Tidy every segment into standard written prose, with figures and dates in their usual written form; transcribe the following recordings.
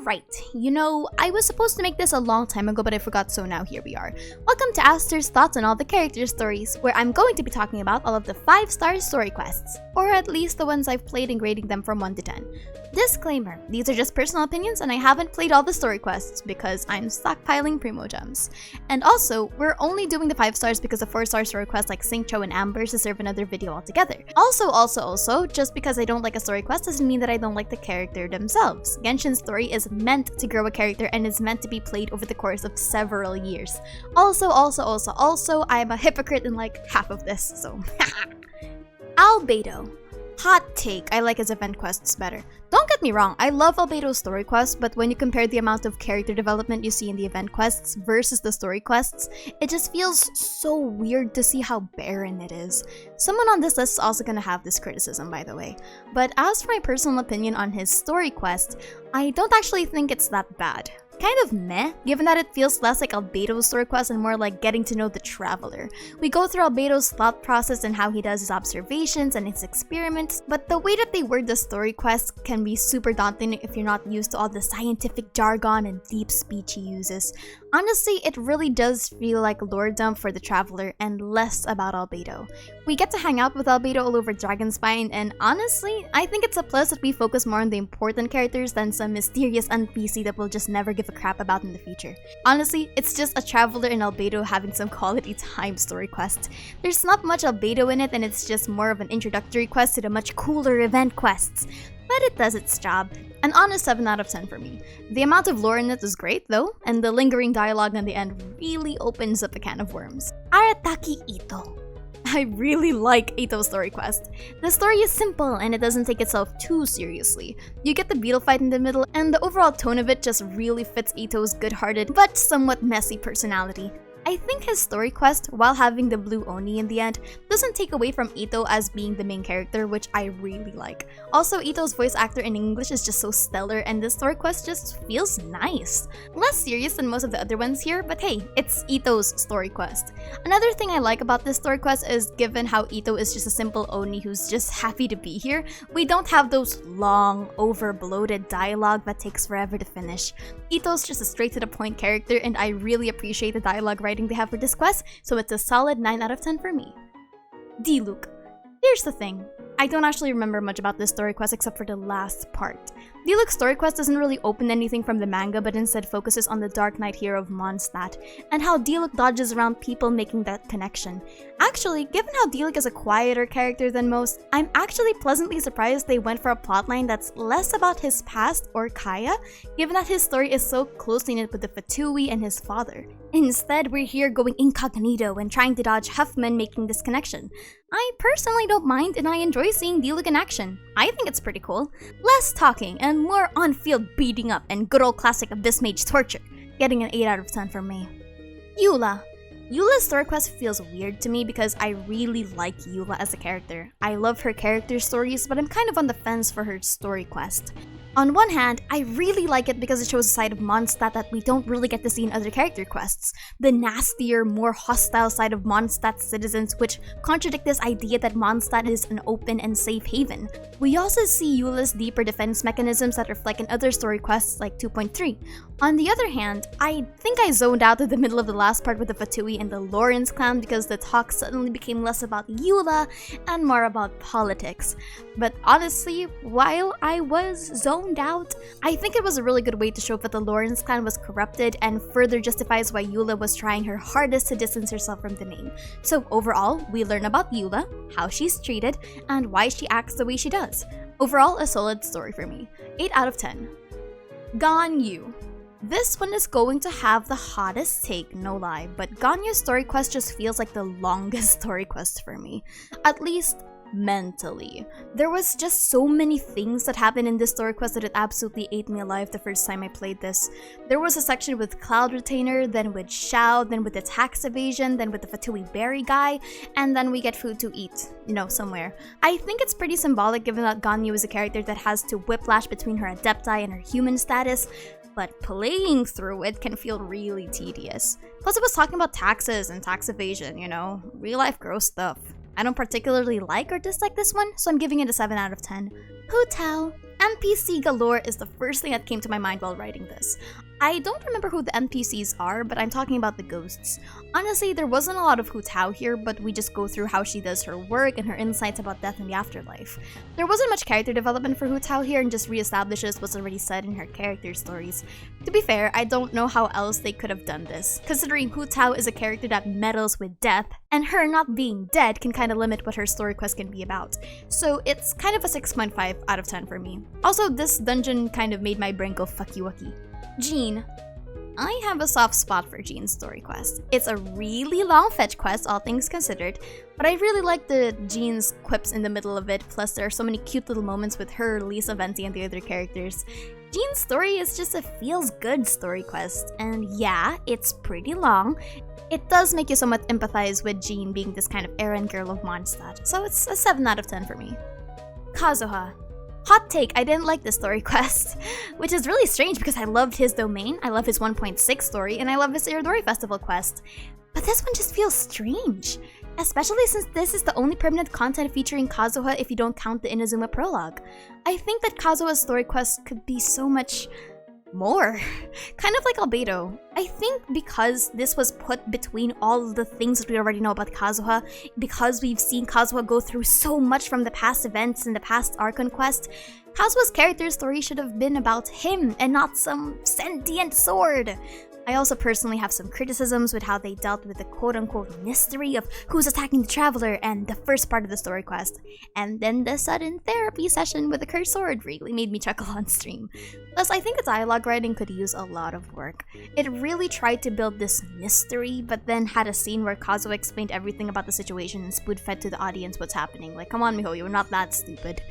Alright, I was supposed to make this a long time ago but I forgot, so now here we are. Welcome to Aster's Thoughts on all the character stories, where I'm going to be talking about all of the 5-star story quests, or at least the ones I've played and grading them from 1 to 10. Disclaimer, these are just personal opinions and I haven't played all the story quests because I'm stockpiling Primo Gems. And also, we're only doing the 5 stars because the 4-star story quests like Xingqiu and Amber's deserve another video altogether. Also, just because I don't like a story quest doesn't mean that I don't like the character themselves. Genshin's story is meant to grow a character and is meant to be played over the course of several years. Also, I'm a hypocrite in like half of this, so Alberto. Hot take, I like his event quests better. Don't get me wrong, I love Alberto's story quests, but when you compare the amount of character development you see in the event quests versus the story quests, it just feels so weird to see how barren it is. Someone on this list is also gonna have this criticism, by the way. But as for my personal opinion on his story quest, I don't actually think it's that bad. Kind of meh, given that it feels less like Alberto's story quest and more like getting to know the traveler. We go through Alberto's thought process and how he does his observations and his experiments, but the way that they word the story quest can be super daunting if you're not used to all the scientific jargon and deep speech he uses. Honestly, it really does feel like lore dump for the traveler and less about Alberto. We get to hang out with Alberto all over Dragonspine, and honestly, I think it's a plus that we focus more on the important characters than some mysterious NPC that we'll just never give a crap about in the future. Honestly, it's just a traveler and Alberto having some quality time story quest. There's not much Alberto in it, and it's just more of an introductory quest to the much cooler event quests. But it does its job. An honest 7 out of 10 for me. The amount of lore in it is great though, and the lingering dialogue in the end really opens up a can of worms. Arataki Ito. I really like Ito's story quest. The story is simple and it doesn't take itself too seriously. You get the beetle fight in the middle, and the overall tone of it just really fits Ito's good-hearted but somewhat messy personality. I think his story quest, while having the blue Oni in the end, doesn't take away from Ito as being the main character, which I really like. Also, Ito's voice actor in English is just so stellar, and this story quest just feels nice. Less serious than most of the other ones here, but hey, it's Ito's story quest. Another thing I like about this story quest is, given how Ito is just a simple Oni who's just happy to be here, we don't have those long, over-bloated dialogue that takes forever to finish. Ito's just a straight-to-the-point character, and I really appreciate the dialogue writing they have for this quest, so it's a solid 9 out of 10 for me. Diluc. Here's the thing. I don't actually remember much about this story quest except for the last part. Diluc's story quest doesn't really open anything from the manga, but instead focuses on the Dark Knight hero of Mondstadt, and how Diluc dodges around people making that connection. Actually, given how Diluc is a quieter character than most, I'm actually pleasantly surprised they went for a plotline that's less about his past or Kaya, given that his story is so closely knit with the Fatui and his father. Instead, we're here going incognito and trying to dodge Huffman making this connection. I personally don't mind, and I enjoy seeing Diluc in action. I think it's pretty cool. Less talking and more on-field beating up and good old classic Abyss Mage torture. Getting an 8 out of 10 from me. Yula. Yula's story quest feels weird to me because I really like Yula as a character. I love her character stories, but I'm kind of on the fence for her story quest. On one hand, I really like it because it shows a side of Mondstadt that we don't really get to see in other character quests. The nastier, more hostile side of Mondstadt's citizens, which contradict this idea that Mondstadt is an open and safe haven. We also see Yula's deeper defense mechanisms that reflect in other story quests like 2.3. On the other hand, I think I zoned out at the middle of the last part with the Fatui and the Lawrence clan because the talk suddenly became less about Yula and more about politics. But honestly, while I was zoned out, I think it was a really good way to show that the Lawrence clan was corrupted and further justifies why Yula was trying her hardest to distance herself from the name. So overall, we learn about Yula, how she's treated, and why she acts the way she does. Overall, a solid story for me. 8 out of 10. Ganyu. This one is going to have the hottest take, no lie, but Ganyu's story quest just feels like the longest story quest for me. At least mentally. There was just so many things that happened in this story quest that it absolutely ate me alive the first time I played this. There was a section with Cloud Retainer, then with Xiao, then with the tax evasion, then with the Fatui Berry guy, and then we get food to eat, somewhere. I think it's pretty symbolic given that Ganyu is a character that has to whiplash between her Adepti and her human status, but playing through it can feel really tedious. Plus it was talking about taxes and tax evasion, real life gross stuff. I don't particularly like or dislike this one, so I'm giving it a 7 out of 10. Hu Tao. NPC galore is the first thing that came to my mind while writing this. I don't remember who the NPCs are, but I'm talking about the ghosts. Honestly, there wasn't a lot of Hu Tao here, but we just go through how she does her work and her insights about death and the afterlife. There wasn't much character development for Hu Tao here and just reestablishes what's already said in her character stories. To be fair, I don't know how else they could have done this, considering Hu Tao is a character that meddles with death, and her not being dead can kind of limit what her story quest can be about. So it's kind of a 6.5 out of 10 for me. Also, this dungeon kind of made my brain go fucky-wucky. Jean. I have a soft spot for Jean's story quest. It's a really long fetch quest, all things considered, but I really like the Jean's quips in the middle of it, plus there are so many cute little moments with her, Lisa, Venti, and the other characters. Jean's story is just a feels-good story quest, and yeah, it's pretty long. It does make you somewhat empathize with Jean being this kind of errand girl of Mondstadt, so it's a 7 out of 10 for me. Kazuha. Hot take, I didn't like this story quest, which is really strange because I loved his domain, I love his 1.6 story, and I love his Irodori Festival quest. But this one just feels strange, especially since this is the only permanent content featuring Kazuha if you don't count the Inazuma prologue. I think that Kazuha's story quest could be so much more. Kind of like Alberto. I think because this was put between all of the things that we already know about Kazuha, because we've seen Kazuha go through so much from the past events and the past Archon quest, Kazuha's character story should have been about him and not some sentient sword. I also personally have some criticisms with how they dealt with the quote-unquote mystery of who's attacking the Traveler and the first part of the story quest. And then the sudden therapy session with the cursed sword really made me chuckle on stream. Plus, I think the dialogue writing could use a lot of work. It really tried to build this mystery, but then had a scene where Kazuha explained everything about the situation and spoon-fed to the audience what's happening. Like, come on Miho, you're not that stupid.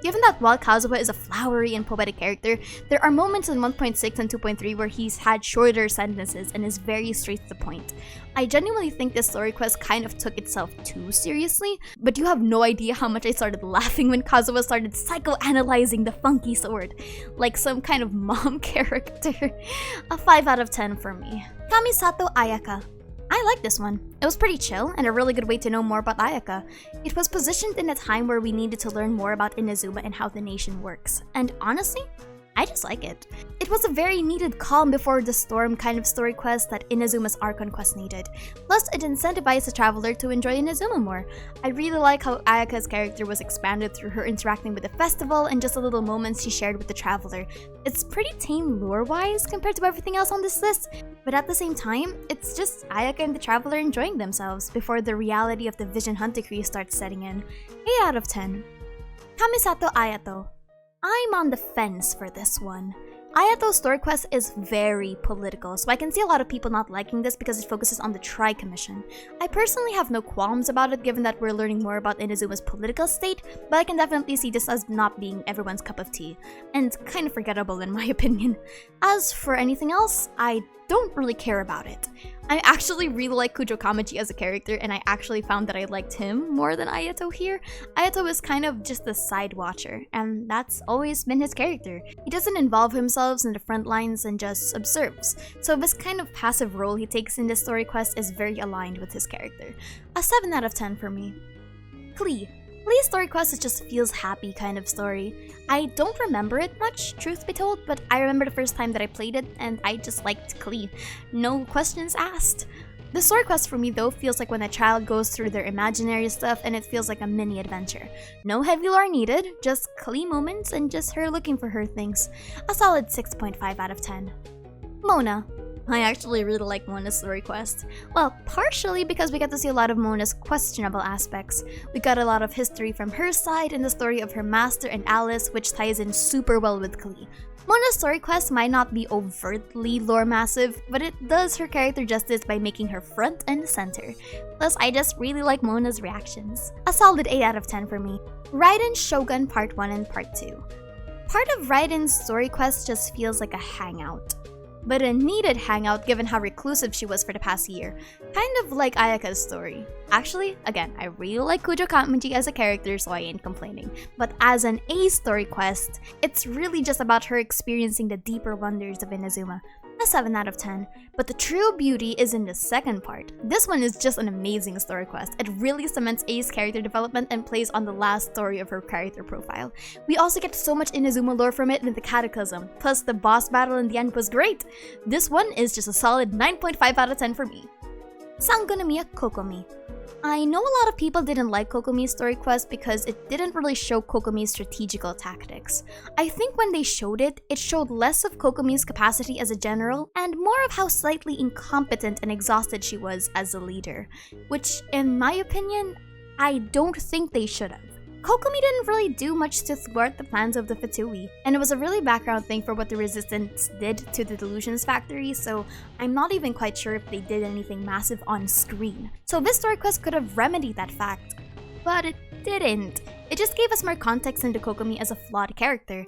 Given that while Kazuha is a flowery and poetic character, there are moments in 1.6 and 2.3 where he's had shorter sentences and is very straight to the point. I genuinely think this story quest kind of took itself too seriously, but you have no idea how much I started laughing when Kazuha started psychoanalyzing the funky sword, like some kind of mom character. A 5 out of 10 for me. Kamisato Ayaka. I like this one. It was pretty chill and a really good way to know more about Ayaka. It was positioned in a time where we needed to learn more about Inazuma and how the nation works. And honestly, I just like it. It was a very needed calm before the storm kind of story quest that Inazuma's Archon quest needed. Plus, it incentivized the Traveler to enjoy Inazuma more. I really like how Ayaka's character was expanded through her interacting with the festival and just the little moments she shared with the Traveler. It's pretty tame lore-wise compared to everything else on this list, but at the same time, it's just Ayaka and the Traveler enjoying themselves before the reality of the Vision Hunt decree starts setting in. 8 out of 10. Kamisato Ayato. I'm on the fence for this one. Ayato's story quest is very political, so I can see a lot of people not liking this because it focuses on the Tri-Commission. I personally have no qualms about it given that we're learning more about Inazuma's political state, but I can definitely see this as not being everyone's cup of tea, and kind of forgettable in my opinion. As for anything else, I don't really care about it. I actually really like Kujo Kamachi as a character, and I actually found that I liked him more than Ayato here. Ayato is kind of just a side watcher, and that's always been his character. He doesn't involve himself in the front lines and just observes, so this kind of passive role he takes in this story quest is very aligned with his character. A 7 out of 10 for me. Klee. Klee's story quest is just feels happy kind of story. I don't remember it much, truth be told, but I remember the first time that I played it and I just liked Klee. No questions asked. The story quest for me though feels like when a child goes through their imaginary stuff and it feels like a mini adventure. No heavy lore needed, just Klee moments and just her looking for her things. A solid 6.5 out of 10. Mona. I actually really like Mona's story quest. Well, partially because we get to see a lot of Mona's questionable aspects. We got a lot of history from her side and the story of her master and Alice, which ties in super well with Klee. Mona's story quest might not be overtly lore massive, but it does her character justice by making her front and center. Plus, I just really like Mona's reactions. A solid 8 out of 10 for me. Raiden Shogun Part 1 and Part 2. Part of Raiden's story quest just feels like a hangout. but a needed hangout given how reclusive she was for the past year. Kind of like Ayaka's story. Actually, again, I really like Katmuji as a character, so I ain't complaining. But as an A story quest, it's really just about her experiencing the deeper wonders of Inazuma. A 7 out of 10, but the true beauty is in the second part. This one is just an amazing story quest. It really cements A's character development and plays on the last story of her character profile. We also get so much Inazuma lore from it in the Cataclysm, plus the boss battle in the end was great. This one is just a solid 9.5 out of 10 for me. Sangonomiya Kokomi. I know a lot of people didn't like Kokomi's story quest because it didn't really show Kokomi's strategical tactics. I think when they showed it, it showed less of Kokomi's capacity as a general and more of how slightly incompetent and exhausted she was as a leader, which, in my opinion, I don't think they should have. Kokomi didn't really do much to thwart the plans of the Fatui, and it was a really background thing for what the Resistance did to the Delusions Factory, so I'm not even quite sure if they did anything massive on screen. So this story quest could have remedied that fact, but it didn't. It just gave us more context into Kokomi as a flawed character.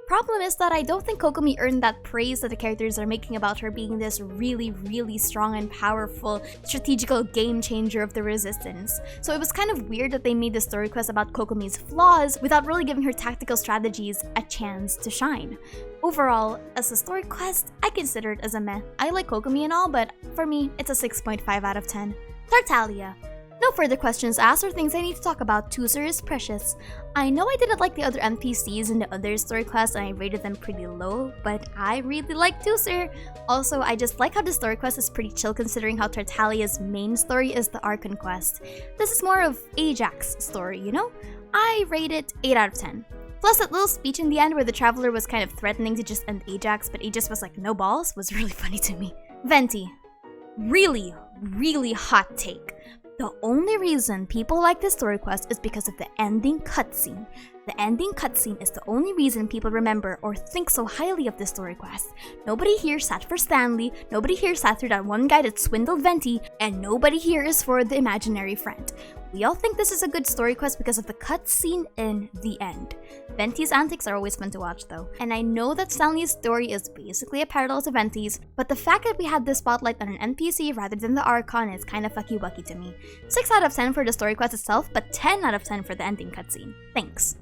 Problem is that I don't think Kokomi earned that praise that the characters are making about her being this really strong and powerful strategical game changer of the Resistance. So it was kind of weird that they made the story quest about Kokomi's flaws without really giving her tactical strategies a chance to shine. Overall, as a story quest, I consider it as a meh. I like Kokomi and all, but for me, it's a 6.5 out of 10. Tartalia. No further questions asked or things I need to talk about. Tuser is precious. I know I didn't like the other NPCs in the other story quest and I rated them pretty low, but I really like Tuser. Also, I just like how the story quest is pretty chill considering how Tartalia's main story is the Archon quest. This is more of Ajax's story, you know? I rate it 8 out of 10. Plus that little speech in the end where the Traveler was kind of threatening to just end Ajax, but Ajax was like, no balls, was really funny to me. Venti. Really hot take. The only reason people like this story quest is because of the ending cutscene. The ending cutscene is the only reason people remember or think so highly of this story quest. Nobody here sat for Stanley, nobody here sat through that one guy that swindled Venti, and nobody here is for the imaginary friend. We all think this is a good story quest because of the cutscene in the end. Venti's antics are always fun to watch though, and I know that Stanley's story is basically a parallel to Venti's, but the fact that we had this spotlight on an NPC rather than the Archon is kinda fucky-wucky to me. 6 out of 10 for the story quest itself, but 10 out of 10 for the ending cutscene. Thanks.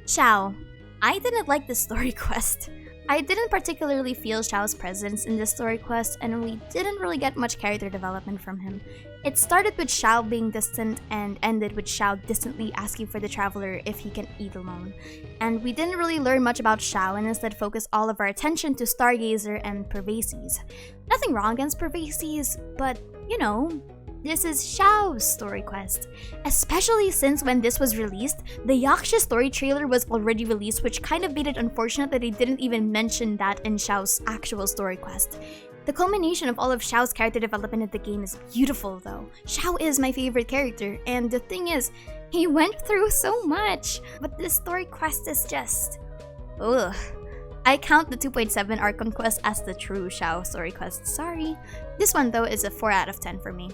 Xiao. I didn't like this story quest. I didn't particularly feel Xiao's presence in this story quest, and we didn't really get much character development from him. It started with Xiao being distant and ended with Xiao distantly asking for the Traveler if he can eat alone. And we didn't really learn much about Xiao and instead focused all of our attention to Stargazer and Pervases. Nothing wrong against Pervases, but you know, this is Xiao's story quest. Especially since when this was released, the Yaksha story trailer was already released, which kind of made it unfortunate that they didn't even mention that in Xiao's actual story quest. The culmination of all of Xiao's character development in the game is beautiful though. Xiao is my favorite character, and the thing is, he went through so much, but this story quest is just... ugh. I count the 2.7 Archon quest as the true Xiao story quest, sorry. This one though is a 4 out of 10 for me.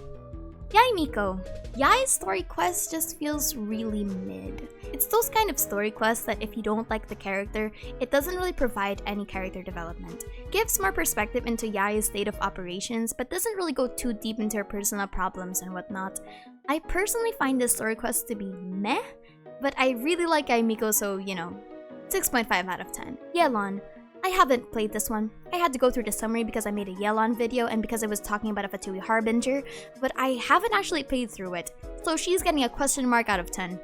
Yai Miko. Yai's story quest just feels really mid. It's those kind of story quests that if you don't like the character, it doesn't really provide any character development. Gives more perspective into Yai's state of operations, but doesn't really go too deep into her personal problems and whatnot. I personally find this story quest to be meh, but I really like Yai Miko, so you know, 6.5 out of 10. Yelan. I haven't played this one. I had to go through the summary because I made a Yelan video and because I was talking about a Fatui Harbinger, but I haven't actually played through it, so she's getting a question mark out of 10.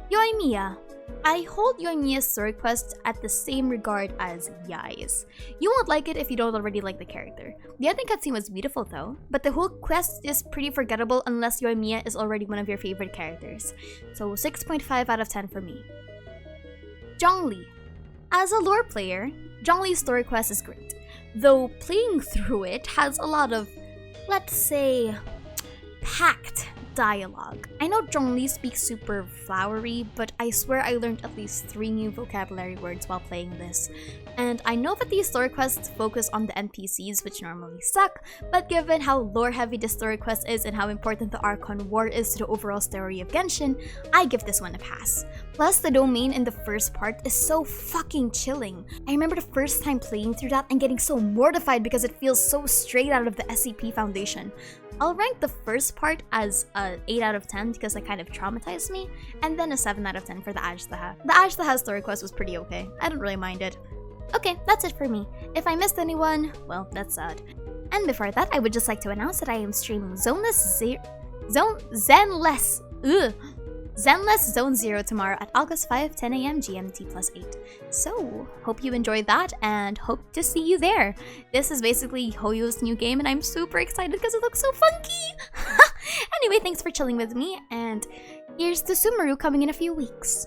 Yoimiya. I hold Yoimiya's story quest at the same regard as Yai's. You won't like it if you don't already like the character. The ending cutscene was beautiful though, but the whole quest is pretty forgettable unless Yoimiya is already one of your favorite characters. So 6.5 out of 10 for me. Zhongli. As a lore player, Zhongli's story quest is great, though playing through it has a lot of, let's say, packed dialogue. I know Zhongli speaks super flowery, but I swear I learned at least 3 new vocabulary words while playing this. And I know that these story quests focus on the NPCs, which normally suck, but given how lore-heavy this story quest is and how important the Archon War is to the overall story of Genshin, I give this one a pass. Plus, the domain in the first part is so fucking chilling. I remember the first time playing through that and getting so mortified because it feels so straight out of the SCP Foundation. I'll rank the first part as a 8 out of 10 because it kind of traumatized me, and then a 7 out of 10 for the Ashtaha. The Ashtaha story quest was pretty okay. I didn't really mind it. Okay, that's it for me. If I missed anyone, well, that's sad. And before that, I would just like to announce that I am streaming Zenless Zone 0 tomorrow at August 5, 10 AM GMT +8. So, hope you enjoyed that and hope to see you there. This is basically Hoyo's new game and I'm super excited because it looks so funky! Anyway, thanks for chilling with me and here's to Sumeru coming in a few weeks.